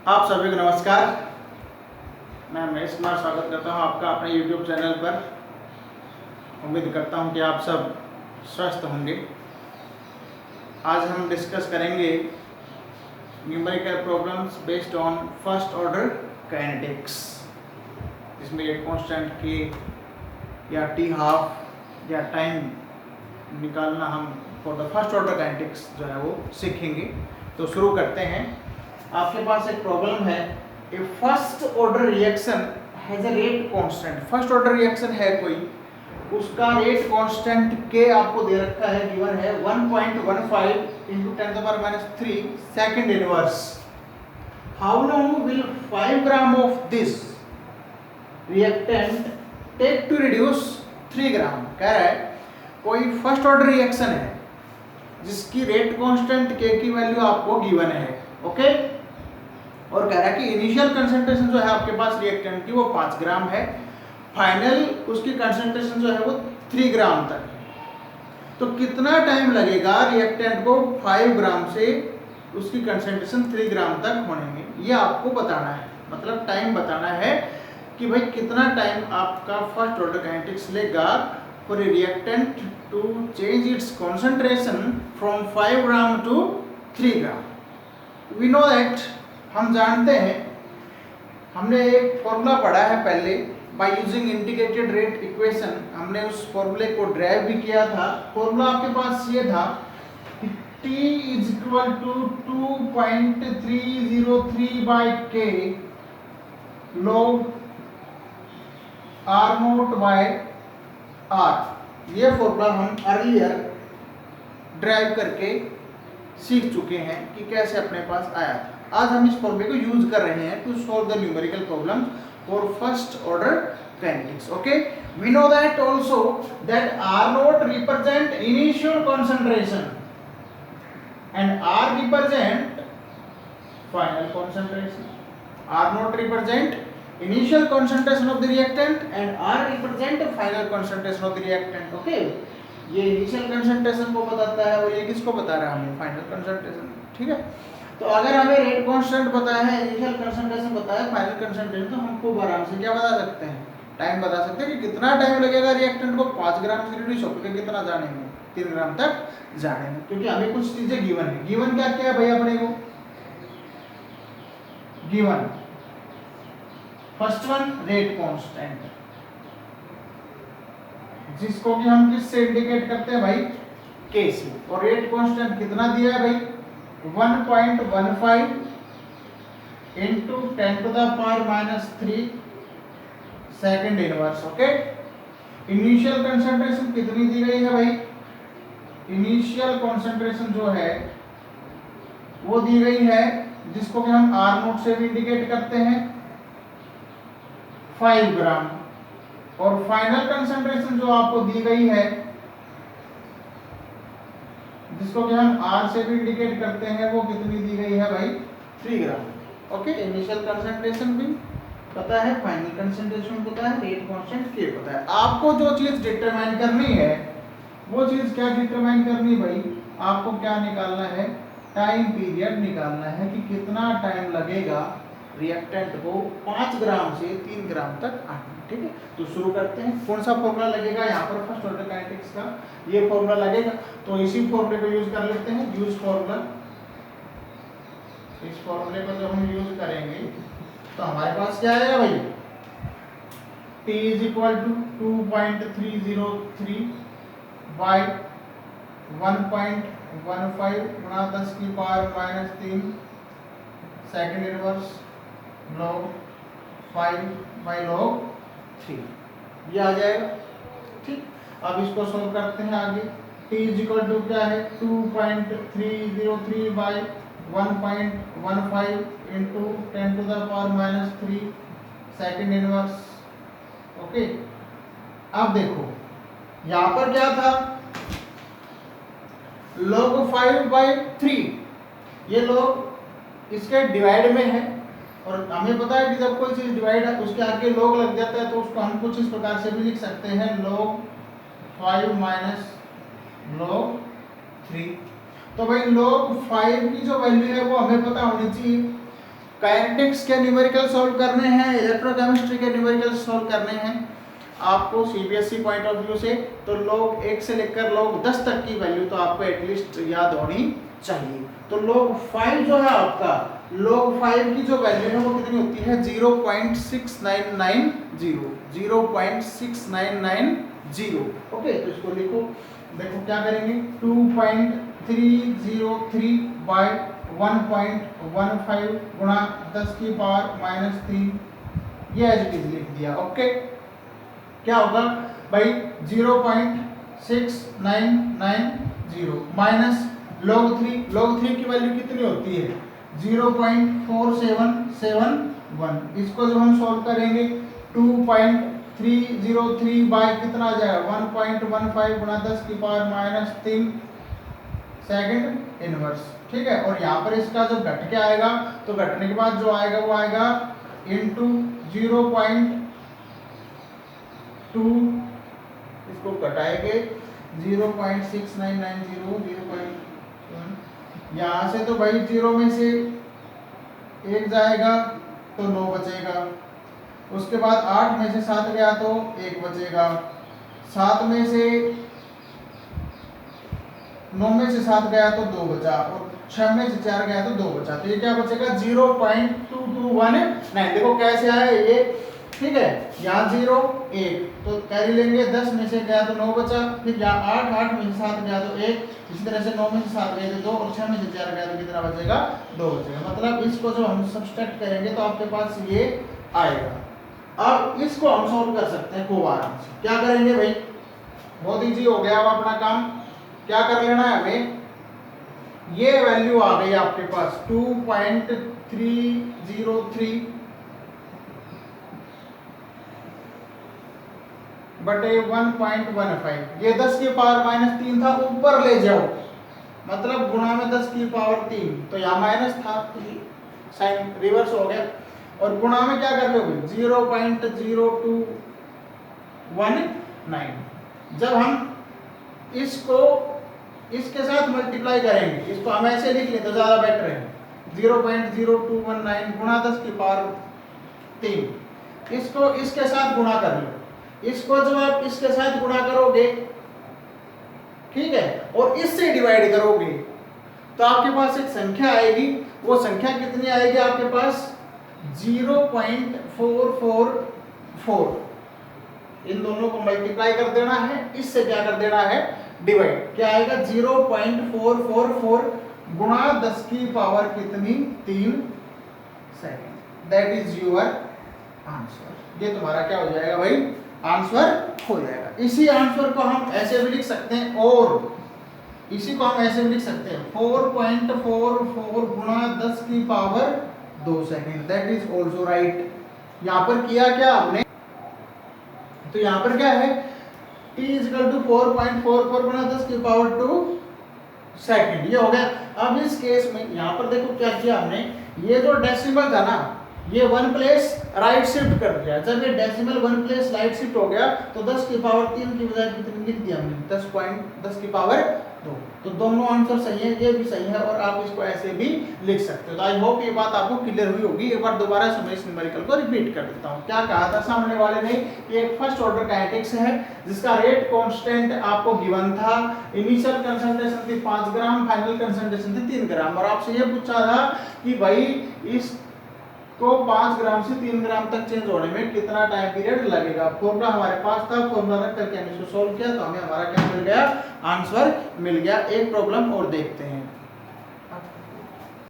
आप सभी को नमस्कार। मैं महेश कुमार स्वागत करता हूं आपका अपने YouTube चैनल पर। उम्मीद करता हूं कि आप सब स्वस्थ होंगे। आज हम डिस्कस करेंगे numerical problems based on first order kinetics, जिसमें एक कांस्टेंट के या टी हाफ या टाइम निकालना हम for the first order kinetics जो है वो सीखेंगे। तो शुरू करते हैं। आपके पास एक प्रॉब्लम है, a first order reaction has a rate constant. First order reaction है कोई, उसका रेट कांस्टेंट के आपको दे रखा है, गिवन है 1.15 × 10⁻³ second inverse. How long will 5 gram of this reactant take to reduce 3 gram. कह रहा है कोई फर्स्ट ऑर्डर रिएक्शन है जिसकी रेट कांस्टेंट के की वैल्यू आपको गिवन है, ओके। और कह रहा है कि इनिशियल कंसंट्रेशन जो है आपके पास रिएक्टेंट की वो 5 ग्राम है, फाइनल उसकी कंसंट्रेशन जो है वो 3 ग्राम तक है। तो कितना टाइम लगेगा रिएक्टेंट को 5 ग्राम से उसकी कंसंट्रेशन 3 ग्राम तक होने में, ये आपको बताना है। मतलब टाइम बताना है कि भाई कितना टाइम आपका फर्स्ट ऑर्डर काइनेटिक्स लेगा for a reactant to change its concentration from 5 gram to 3 gram. We know that, हम जानते हैं, हमने एक फॉर्मूला पढ़ा है पहले, by using integrated rate equation. हमने उस फॉर्मूले को ड्राइव भी किया था। फॉर्मूला आपके पास ये था कि T = 2.303/K log R0/R। ये फॉर्मूला हम अर्लियर ड्राइव करके सीख चुके हैं कि कैसे अपने पास आया था। आज हम इस फॉर्मूले को यूज कर रहे हैं to solve the numerical problem for first order kinetics, okay. We know that also that R0 represent initial concentration and R represent final concentration. R0 represent initial concentration of the reactant and R represent final concentration of the reactant, okay। ये initial concentration को बताता है और ये किसको बता रहा है हमें, final concentration, ठीक है। तो अगर हमें रेट कांस्टेंट पता है, इनिशियल कंसंट्रेशन पता है, फाइनल कंसंट्रेशन, तो हम खूब आराम से क्या बता सकते हैं, टाइम बता सकते हैं कि कितना टाइम लगेगा रिएक्टेंट को 5 ग्राम से रिड्यूस होकर कितना जाने में, 3 ग्राम तक जाने में, क्योंकि हमें कुछ चीजें गिवन है। गिवन क्या क्या है भाई अपने को, given first one rate constant, जिसको कि हम किससे इंडिकेट करते हैं भाई, के से। और रेट कांस्टेंट कितना दिया है भाई, 1.15 × 10⁻³ second inverse, okay. Initial concentration कितनी दी गई है भाई, इनिशियल कंसंट्रेशन जो है वो दी गई है, जिसको कि हम R0 से भी इंडिकेट करते हैं, 5 ग्राम। और फाइनल कंसंट्रेशन जो आपको दी गई है, जिसको कि हम R से भी इंडिकेट करते हैं, वो कितनी दी गई है भाई, 3 ग्राम, ओके। इनिशियल कंसंट्रेशन भी पता है, फाइनल कंसंट्रेशन पता है, रेट कांस्टेंट के पता है। आपको जो चीज डिटरमाइन करनी है वो चीज क्या डिटरमाइन करनी भाई, आपको क्या निकालना है, टाइम पीरियड निकालना है कि कितना टाइम लगेगा रिएक्टेंट को 5 ग्राम से 3 ग्राम तक आने, ठीक है। तो शुरू करते हैं। कौन सा फॉर्मूला लगेगा यहाँ पर फर्स्ट ऑर्डर काइनेटिक्स का, ये फॉर्मूला लगेगा। तो इसी फॉर्मूले को यूज कर लेते हैं, यूज फॉर्मूला। इस फॉर्मूले को जब हम यूज करेंगे तो हमारे पास क्या आएगा भाई, T = 2.303/1.15 × 10⁻³ second inverse log 5/log3, ये आ जाएगा, ठीक। अब इसको सोल्व करते हैं आगे। T = क्या है, 2.303/1.15 × 10⁻³ सेकंड इनवर्स, ओके। अब देखो यहाँ पर क्या था, log 5/3, ये log इसके डिवाइड में है, और हमें पता है कि जब कोई चीज डिवाइड है उसके आगे log लग जाता है, तो उसको हम कुछ इस प्रकार से भी लिख सकते हैं, log 5 - log 3। तो भाई log 5 की जो वैल्यू है वो हमें पता होनी चाहिए। काइनेटिक्स के न्यूमेरिकल सॉल्व करने हैं, इलेक्ट्रोकेमिस्ट्री के न्यूमेरिकल सॉल्व करने हैं आपको सीबीएसई पॉइंट ऑफ व्यू से, तो log 1 से लेकर log 10 तक की वैल्यू तो आपको एटलीस्ट याद होनी चाहिए। तो log 5 जो है आपका, log 5 की जो वैल्यू है वो कितनी होती है 0.6990, 0.6990। ओके, तो इसको लिखो, देखो क्या करेंगे 2.303 बाय 1.15 गुणा 10 की पावर -3, ये एज इट इज लिख दिया। ओके, क्या होगा भाई 0.6990 माइनस log 3, log 3 की वैल्यू कितनी होती है 0.4771। इसको जब हम सॉल्व करेंगे 2.303 बाय कितना आ जाएगा 1.15 गुणा 10 की पावर -3 सेकंड इनवर्स। ठीक है, और यहाँ पर इसका जब घट के आएगा तो घटने के बाद जो आएगा वो आएगा इंटू 0.2, इसको घटाएंगे 0.6990, 0.1, यहाँ से तो भाई 0 में से 1 जाएगा तो 9 बचेगा, उसके बाद 8 में से 7 गया तो 1 बचेगा, 7 में से 9 में से 7 गया तो 2 बचा, और 6 में से 4 गया तो 2 बचा, तो ये क्या बचेगा 0.2219। देखो कैसे आया ये, ठीक है, यहाँ 0 1 तो कैरी लेंगे, 10 में से गया तो 9 बचा, फिर यहाँ 8 में से 7 गया तो 1, इसी तरह से 9 में से 7 गए तो 2, और 6 में से 4 गया तो कितना बचेगा 2 बचेगा। मतलब इसको जब हम सब्सट्रैक्ट करेंगे तो आपके पास ये आएगा। अब इसको हम सॉल्व कर सकते हैं खूब आराम से। क्या करेंगे भाई, बहुत इजी हो गया। अब अपना काम क्या कर लेना है हमें, ये वैल्यू आ गई आपके पास 2.303 बटे 1.15, ये 10 की पावर -3 था, ऊपर ले जाओ, मतलब गुणा में 10 की पावर 3, तो यहाँ माइनस था, साइन रिवर्स हो गया, और गुणा में क्या कर लोगे 0.0219। जब हम इसको इसके साथ मल्टीप्लाई करेंगे, इसको हम ऐसे लिख लें तो ज्यादा बेटर है, 0.0219 गुणा 10 की पावर 3, इसको इसके साथ गुणा कर लो, इसको जब आप इसके साथ गुणा करोगे, ठीक है, और इससे डिवाइड करोगे तो आपके पास एक संख्या आएगी, वो संख्या कितनी आएगी आपके पास 0.444। इन दोनों को मल्टीप्लाई कर देना है, इससे क्या कर देना है डिवाइड, क्या आएगा 0.444 गुणा 10 की पावर कितनी 3 second, that is your answer. ये तुम्हारा क्या हो जाएगा भाई, आंसर हो जाएगा। इसी आंसर को हम ऐसे भी लिख सकते हैं, और इसी को हम ऐसे भी लिख सकते हैं 4.44 गुणा 10 की power 2 second, that is also right. यहाँ पर किया क्या हमने, तो यहाँ पर क्या है t इक्वल टू 4.44 गुणा 10 की पावर 2 सेकंड, ये हो गया। अब इस केस में यहाँ पर देखो क्या किया हमने, ये जो डेसिमल था ना, ये 1 प्लेस राइट शिफ्ट कर दिया। जब ये डेसिमल 1 प्लेस राइट शिफ्ट हो गया तो 10 की पावर 3 की बजाय कितनी लिख दिया हमने 10 की पावर 2। तो दोनों आंसर सही है, ये भी सही है, और आप इसको ऐसे भी लिख सकते हो। तो आई होप ये बात आपको क्लियर हुई होगी। एक बार दोबारा से मैं इस न्यूमेरिकल को रिपीट कर देता हूँ। क्या कहा था सामने वाले ने कि एक फर्स्ट ऑर्डर काइनेटिक्स है जिसका रेट कांस्टेंट आपको गिवन था, इनिशियल कंसंट्रेशन थी 5 ग्राम, फाइनल कंसंट्रेशन थी 3 ग्राम, और आपसे ये पूछा था कि भाई इस को 5 ग्राम से 3 ग्राम तक चेंज होने में कितना टाइम पीरियड लगेगा। फॉर्मूला हमारे पास था, फॉर्मूला रख करके हमने इसको सॉल्व किया तो हमें हमारा क्या मिल गया, आंसर मिल गया। एक प्रॉब्लम और देखते हैं।